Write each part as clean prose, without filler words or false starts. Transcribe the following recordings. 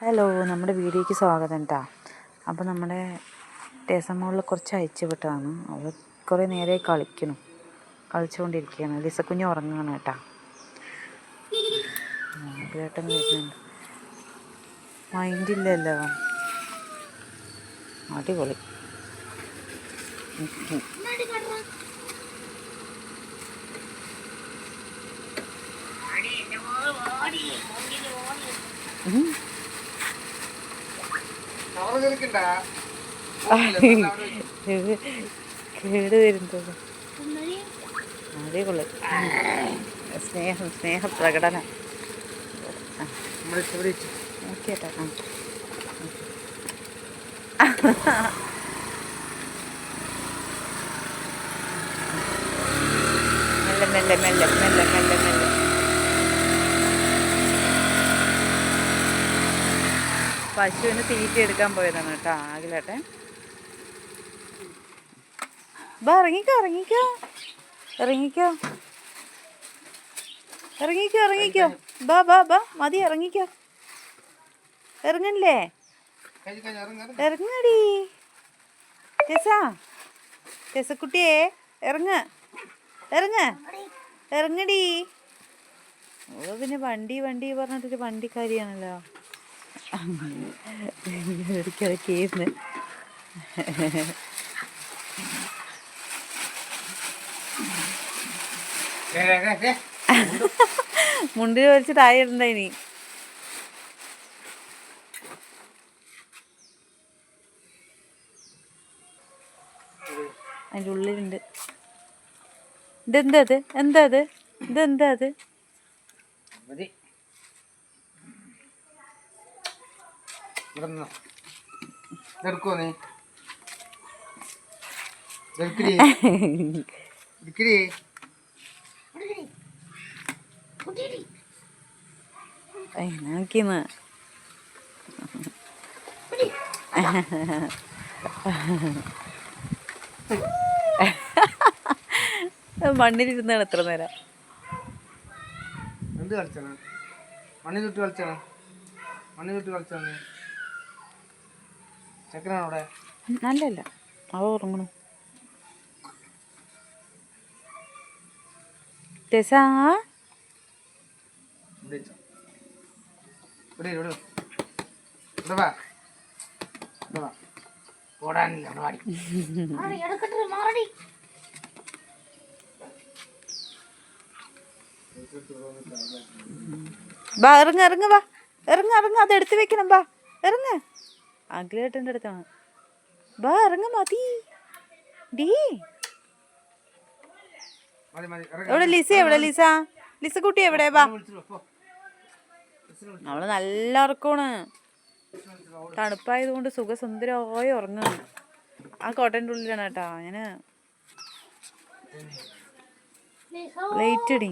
Hello, നമ്മുടെ വീഡിയോയ്ക്ക് സ്വാഗതം കേട്ടോ. അപ്പോൾ നമ്മുടെ ടേസമ്മോളിൽ കുറച്ച് അയച്ചു വിട്ടതാണ്. അവൾ കുറേ നേരെ കളിച്ചുകൊണ്ടിരിക്കുകയാണ്. ലിസക്കുഞ്ഞ് ഉറങ്ങുകയാണ് കേട്ടോ. കേട്ടൻ വരുന്നുണ്ട്. മൈൻഡില്ലല്ലോ. അടിപൊളി. കേട് വരുന്നത് അടിപൊളി. സ്നേഹ പ്രകടനം നോക്കിയേട്ടാ. മെല്ലെ മെല്ലെ മെല്ലെ മെല്ലെ മെല്ലെ മെല്ലെ. പശുവിന് തീറ്റ എടുക്കാൻ പോയതാണ് കേട്ടോ ആകിലേട്ടെ. ബാ ഇറങ്ങിക്കോ ഇറങ്ങിക്കോ ഇറങ്ങിക്കോ ഇറങ്ങിക്കോ ഇറങ്ങിക്കോ. ബാ ബാ ബാ മതി ഇറങ്ങിക്കോ. ഇറങ്ങല്ലേ? ഇറങ്ങടി ടെസക്കുട്ടിയെ. ഇറങ്ങ് ഇറങ്ങടി. ഓ പിന്നെ വണ്ടി വണ്ടി പറഞ്ഞിട്ടൊരു വണ്ടിക്കാരിയാണല്ലോ. ഇടയ്ക്കിടയ്ക്കേന്ന് മുണ്ടിൽ വലിച്ച് താഴെ ഇടണ്ടായിനി. അതിൻ്റെ ഉള്ളിലുണ്ട്. ഇതെന്താ ഇതെന്താ അത്? നോക്കിന്ന് മണ്ണിലിരുന്നാണ് എത്ര നേരം. എന്ത് കളിച്ചാണ്? മണ്ണിലിട്ട് കളിച്ചാണ്. ചെക്കനാണ് അവിടെ. നല്ലല്ല, അവ ഉറങ്ങണു. ടെസാ വാ ഇറങ്ങ വാ ഇറങ്ങ. അത് എടുത്ത് വെക്കണം. വാ ഇറങ്ങ്. അഖിലേട്ടൻ്റെ അടുത്താണ്. വാ ഇറങ്ങ മതി. ഡീ എവിടെ ലിസ കുട്ടി എവിടെ? വാ. അവള് നല്ല ഉറക്കമാണ്. തണുപ്പായതുകൊണ്ട് സുഖസുന്ദരമായി ഉറങ്ങുന്നു. ആ കോട്ടൻ്റെ ഉള്ളിലാണ് കേട്ടോ. ഞാൻ ലൈറ്റ് ഇടി.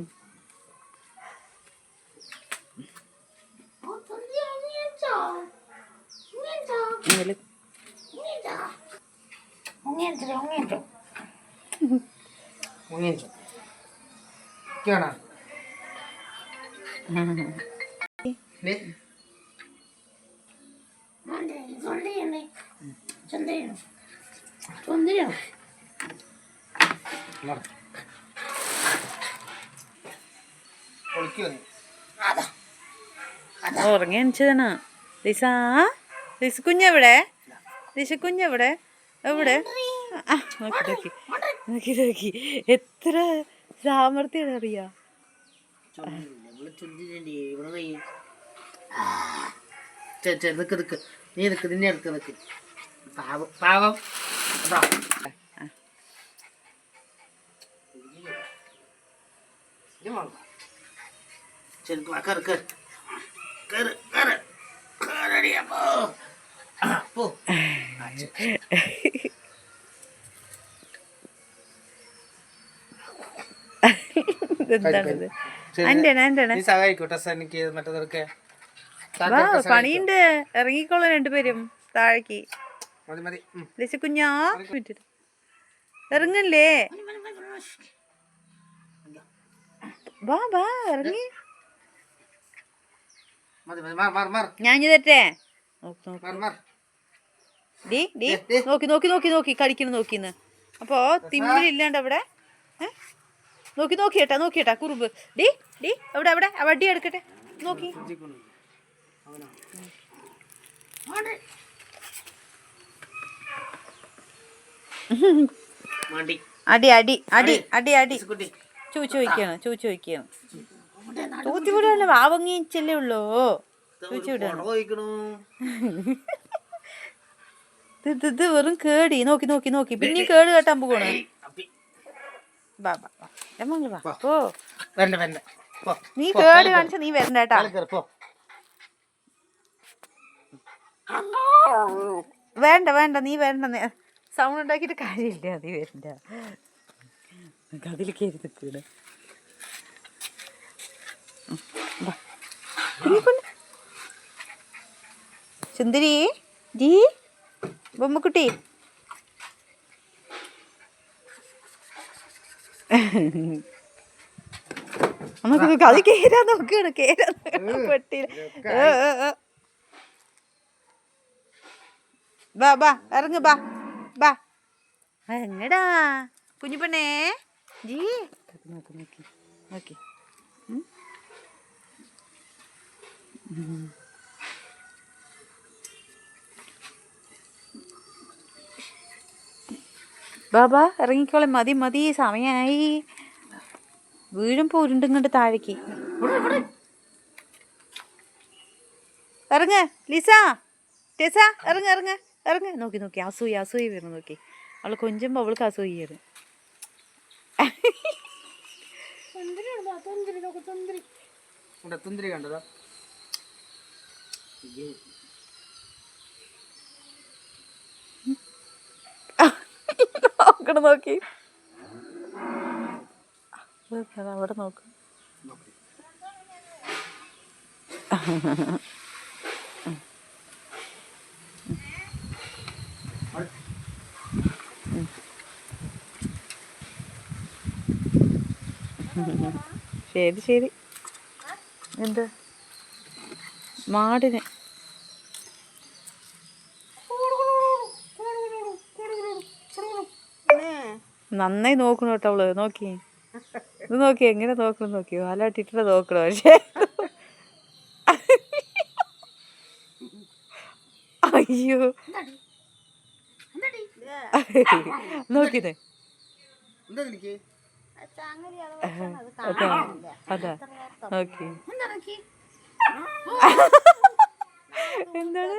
ഉറങ്ങി എണിച്ചതാണ്. ലിസക്കുഞ്ഞെവിടെ? എവിടെ? നോക്കി എത്ര സാമർത്ഥ്യം അറിയാ. പാവം. പണിയുണ്ട്. ഇറങ്ങിക്കോളൂ രണ്ടുപേരും താഴേക്ക്. ലിസക്കുഞ്ഞാ ഇറങ്ങല്ലേ? വാ ഇറങ്ങി. മതി മതി മാർ മാർ മാർ ഞാൻ ഇനി തരട്ടെ? നോക്ക് നോക്ക്. മാർ മാർ ഡി ഡി നോക്കി നോക്കി നോക്കി നോക്കി കളിക്കണം നോക്കിന്ന്. അപ്പോ തിമ്മിലില്ലാണ്ട് അവിടെ നോക്കി നോക്കിയേട്ടാ നോക്കിയേട്ടാ കുറുമ്പ്. ഡി ഡി അവിടെ അവിടെ ആ വടി എടുക്കട്ടെ നോക്കി. മടി അടി അടി അടി അടി അടി കുട്ടി ചോദിച്ചു ചോദിക്കണം ചോദിച്ചു ചോദിക്കണം. ചോദിച്ചു വിടല്ലോ വാവങ്ങിച്ചല്ലേ ഉള്ളൂ. ചോദിച്ചു വിടണം. ഇത് വെറും കേടി. നോക്കി നോക്കി നോക്കി പിന്നെയും കേട് കേട്ടാൻ പോകണ. ബാ ബാ ബാ എമ്മങ്ങള് വാ പോ. വരണ്ട വരണ്ട പോ നീ കേട് കാണിച്ച നീ വരണ്ട കേട്ടാ. പോ വേണ്ട വേണ്ട നീ വരണ്ട. സൗണ്ട് ഉണ്ടാക്കിയിട്ട് കാര്യമില്ല. നീ വരണ്ട. അതിൽ കയറി നിൽക്കൂടെ. സുന്ദരി ജി ബൊമ്മക്കുട്ടി നമുക്ക് അത് കേറാൻ നോക്കാണ്. കേറാൻ പറ്റില്ല. ബാ ബാ ഇറങ്ങ് ബാ ബാ. എങ്ങടാ കുഞ്ഞു പെണ്ണേ ജി നോക്കി നോക്കി നോക്കി. ബാബാ ഇറങ്ങിക്കോളെ. മതി മതി സമയമായി. വീഴുമ്പോ ഉരുണ്ടിങ്ങോട്ട് താഴേക്ക് ഇറങ്ങ്. ലിസ ടെസ ഇറങ്ങ് ഇറങ്ങ് ഇറങ്ങ്. നോക്കി നോക്കി അസൂയ അസൂയ വരുന്നു നോക്കി. അവള് കൊഞ്ചുമ്പോ അവൾക്ക് അസൂയാണ്. തുന്തിരി കണ്ടതാ. നോക്കണം നോക്കി. അവിടെ നോക്ക്. ശരി ശരി. എന്ത് മാടിന് നന്നായി നോക്കണം കേട്ടോ അവള്. നോക്കി ഇത് നോക്കി എങ്ങനെ നോക്കണം നോക്കി. വാലാട്ടിട്ട് നോക്കണം. പക്ഷേ അയ്യോ നോക്കിയത് അതാ നോക്കി. എന്താണ്